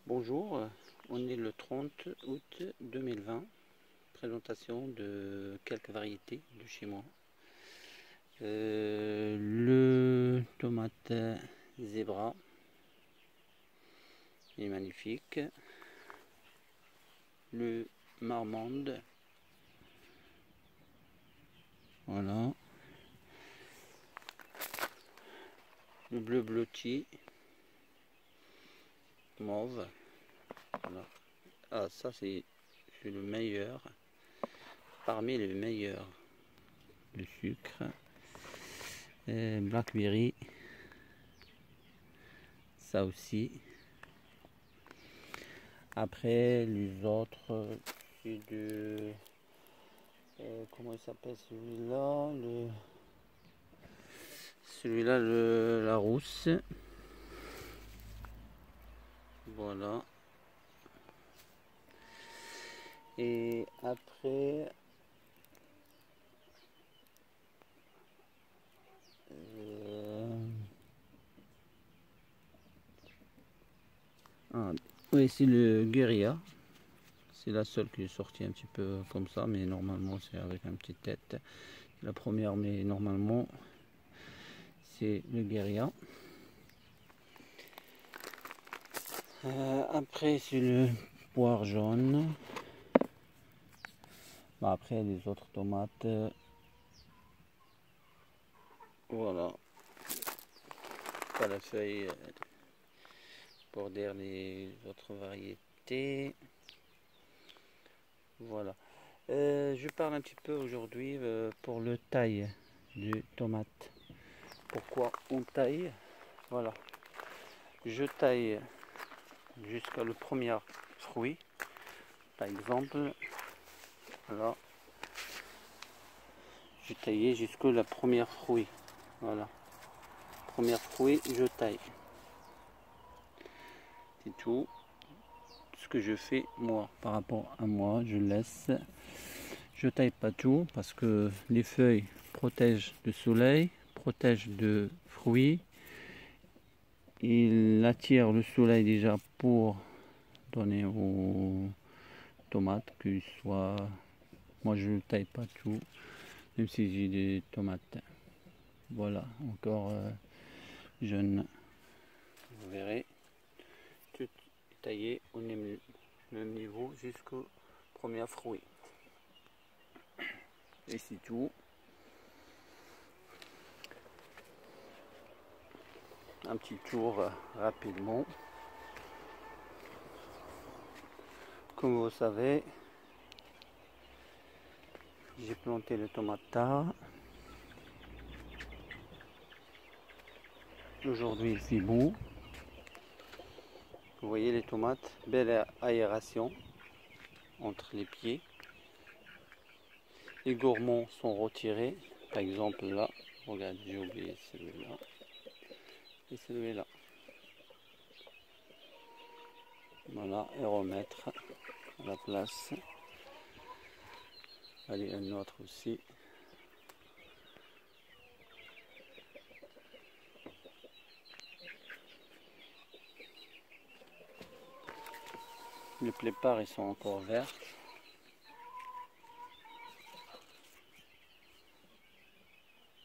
Bonjour, on est le 30 août 2020. Présentation de quelques variétés de chez moi. Le tomate zébra est magnifique. Le marmande, voilà. Le bleu blotti mauve, voilà. Ah, ça c'est le meilleur, parmi les meilleurs. Le sucre, blackberry, ça aussi. Après les autres, c'est de comment il s'appelle celui-là, la rousse, voilà. Et après oui, c'est le guérilla. C'est la seule qui est sortie un petit peu comme ça, mais normalement c'est avec une petite tête. La première, mais normalement c'est le guérilla. Après c'est le poire jaune. Bon, après les autres tomates, voilà. Pas la feuille pour dire les autres variétés. Voilà. Je parle un petit peu aujourd'hui pour le taille du tomate. Pourquoi on taille? Voilà. Je taille jusqu'à le premier fruit. Par exemple, voilà. Je taillais jusqu'à la première fruit. Voilà. Premier fruit, je taille. C'est tout ce que je fais moi. Par rapport à moi, je laisse. Je taille pas tout parce que les feuilles protègent du soleil, protègent de fruits. Il attire le soleil déjà pour donner aux tomates, que soit. Moi je ne taille pas tout, même si j'ai des tomates. Voilà, encore jeunes. Vous verrez, tout taillé au même niveau jusqu'au premier fruit. Et c'est tout. Un petit tour rapidement. Comme vous savez, j'ai planté le tomate tard. Aujourd'hui il fait beau. Vous voyez les tomates, belle aération entre les pieds. Les gourmands sont retirés. Par exemple là, regarde, j'ai oublié celui-là et celui-là. Voilà, et remettre à la place. Allez, un autre aussi. Les plupart ils sont encore verts.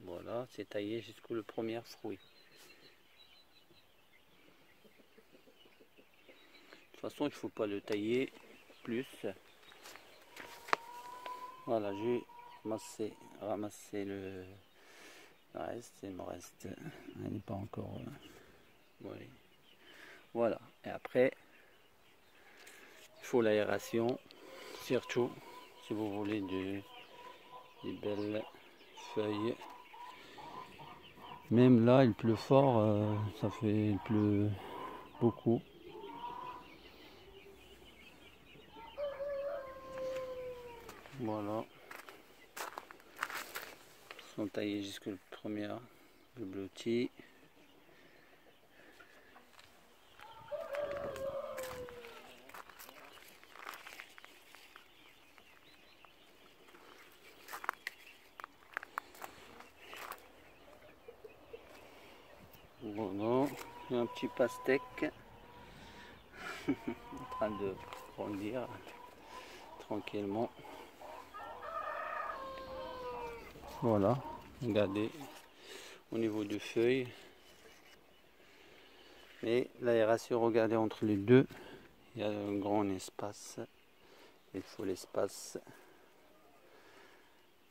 Voilà, c'est taillé jusqu'au premier fruit. De toute façon, il ne faut pas le tailler plus. Voilà, j'ai ramassé le reste. Il me reste, il n'est pas encore. Oui. Voilà, et après, il faut l'aération, surtout si vous voulez des belles feuilles. Même là, il pleut fort, il pleut beaucoup. Voilà. Ils sont taillés jusqu'au premier, le blotti. Voilà, un petit pastèque. en train de grandir tranquillement. Voilà, regardez au niveau des feuilles. Mais l'aération, regardez entre les deux, il y a un grand espace. Il faut l'espace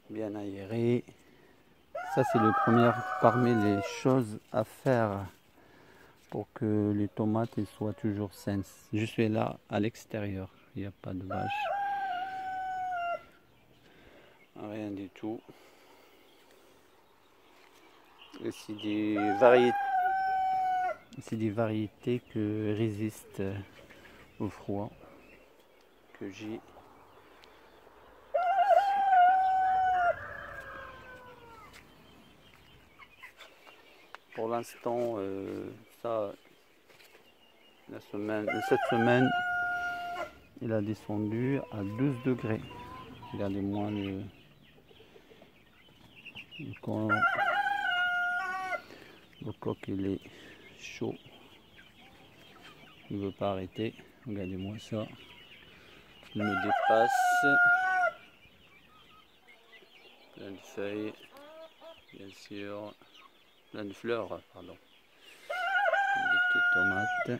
bien aéré. Ça, c'est le premier parmi les choses à faire pour que les tomates soient toujours saines. Je suis là à l'extérieur, il n'y a pas de vache, rien du tout. Et c'est des variétés qui résistent au froid que j'ai. Pour l'instant, ça, cette semaine, il a descendu à 12 degrés. Regardez-moi le coq, il est chaud. Il ne veut pas arrêter. Regardez-moi ça. Il me dépasse. Plein de feuilles, bien sûr. Plein de fleurs, pardon. Des petites tomates.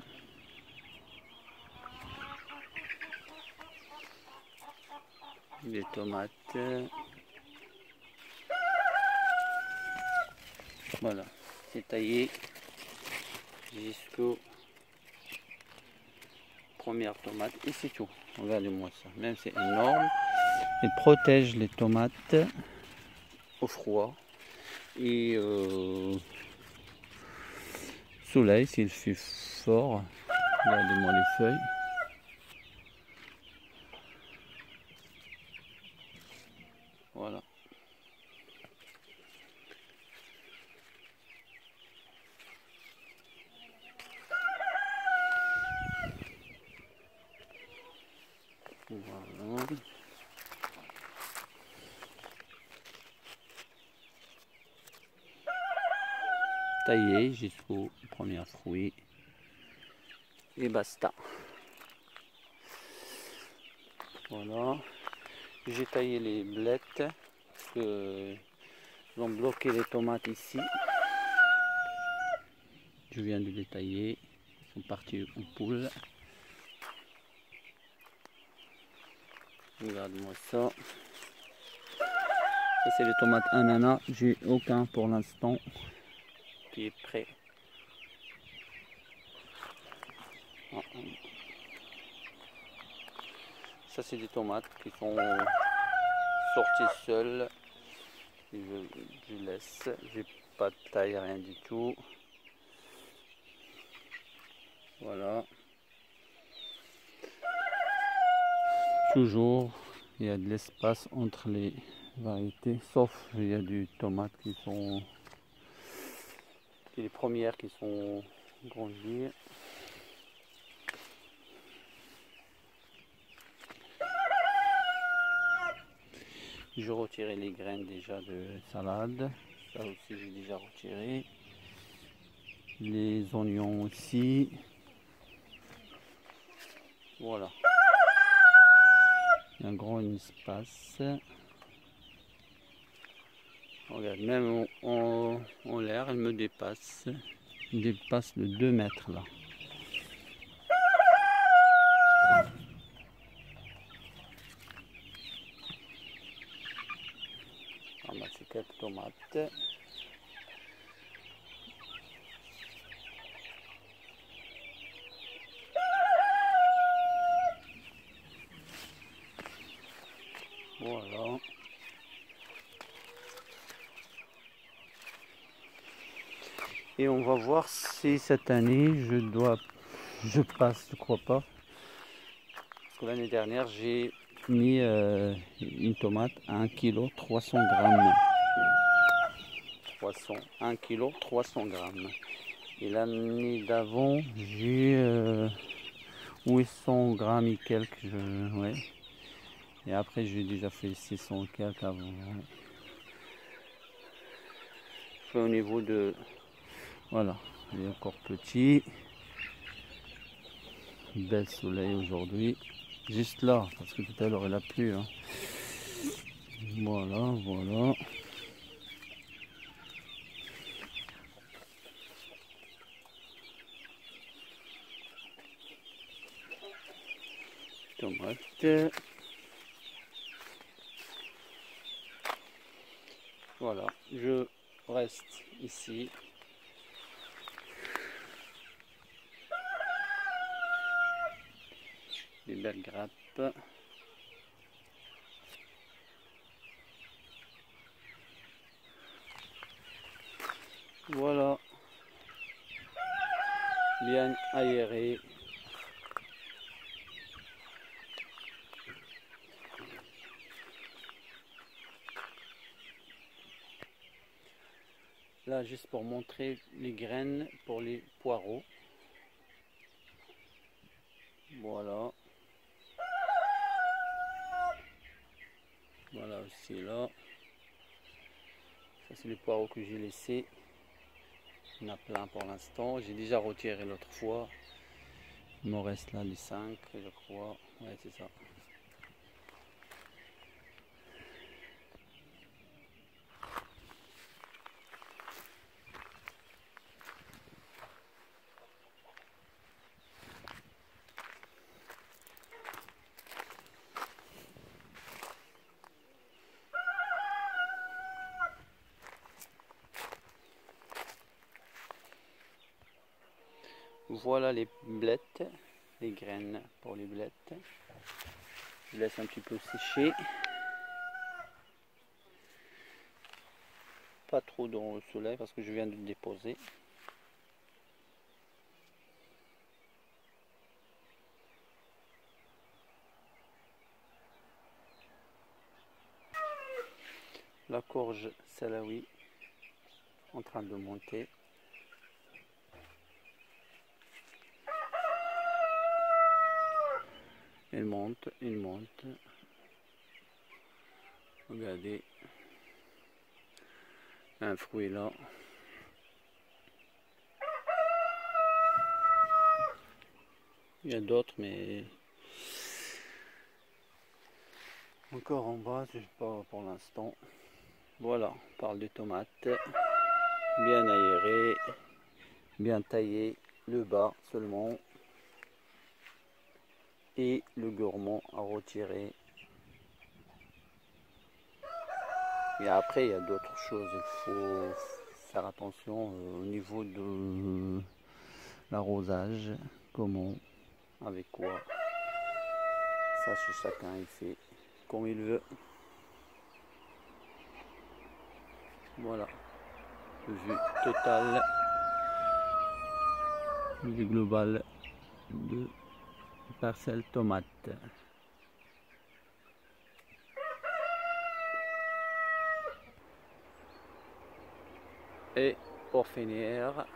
Des tomates. Voilà, c'est taillé jusqu'aux premières tomates et c'est tout. Regardez-moi ça, même c'est énorme. Il protège les tomates au froid et soleil s'il fait fort. Regardez-moi les feuilles. Voilà. Voilà. Taillé jusqu'aux premiers fruits et basta. Voilà, j'ai taillé les blettes parce que ils ont bloqué les tomates ici. Je viens de les tailler, ils sont partis aux poules. Regarde-moi ça. Ça c'est les tomates ananas, j'ai aucun pour l'instant qui est prêt. Ça c'est des tomates qui sont sorties seules. Je laisse, j'ai pas de taille, rien du tout. Voilà. Toujours, il y a de l'espace entre les variétés, sauf il y a des tomates qui sont les premières qui sont grandies. Je retirais les graines déjà de salade, ça aussi j'ai déjà retiré. Les oignons aussi. Voilà. Il y a un grand espace. Regarde, même en l'air, elle me dépasse. Elle dépasse de 2 mètres là. Ramasser quelques tomates. Voilà. Et on va voir si cette année je passe, je crois pas. Parce que l'année dernière j'ai mis une tomate à 1 kg 300 grammes. 1 kg 300 grammes. Et l'année d'avant j'ai 800 grammes et quelques. Ouais. Et après j'ai déjà fait 600 et quelques avant. Ouais. Au niveau de... Voilà, il est encore petit. Bel soleil aujourd'hui. Juste là, parce que tout à l'heure il a plu. Hein. Voilà, voilà. Tomate. Voilà, je reste ici. Des belles grappes. Voilà, bien aéré. Là, juste pour montrer les graines pour les poireaux. Voilà. Voilà aussi là. Ça, c'est les poireaux que j'ai laissés. Il y en a plein pour l'instant. J'ai déjà retiré l'autre fois. Il me reste là les 5, je crois. Ouais, c'est ça. Voilà les blettes, les graines pour les blettes. Je laisse un petit peu sécher. Pas trop dans le soleil parce que je viens de le déposer. La courge salawi en train de monter. Il monte, il monte. Regardez. Un fruit là. Il y a d'autres, mais encore en bas, je sais pas pour l'instant. Voilà, on parle de tomates. Bien aéré, bien taillé. Le bas seulement. Et le gourmand à retirer. Et après, il y a d'autres choses. Il faut faire attention au niveau de l'arrosage. Comment, avec quoi. Ça, c'est chacun, il fait comme il veut. Voilà. Vue totale. Vue globale de parcelle tomate. Et pour finir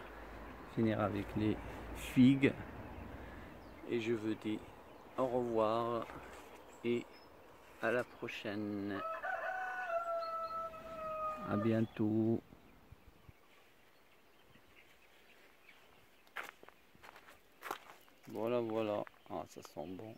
avec les figues. Et je vous dis au revoir et à la prochaine. À bientôt. Voilà, voilà. Ah, ça sent bon.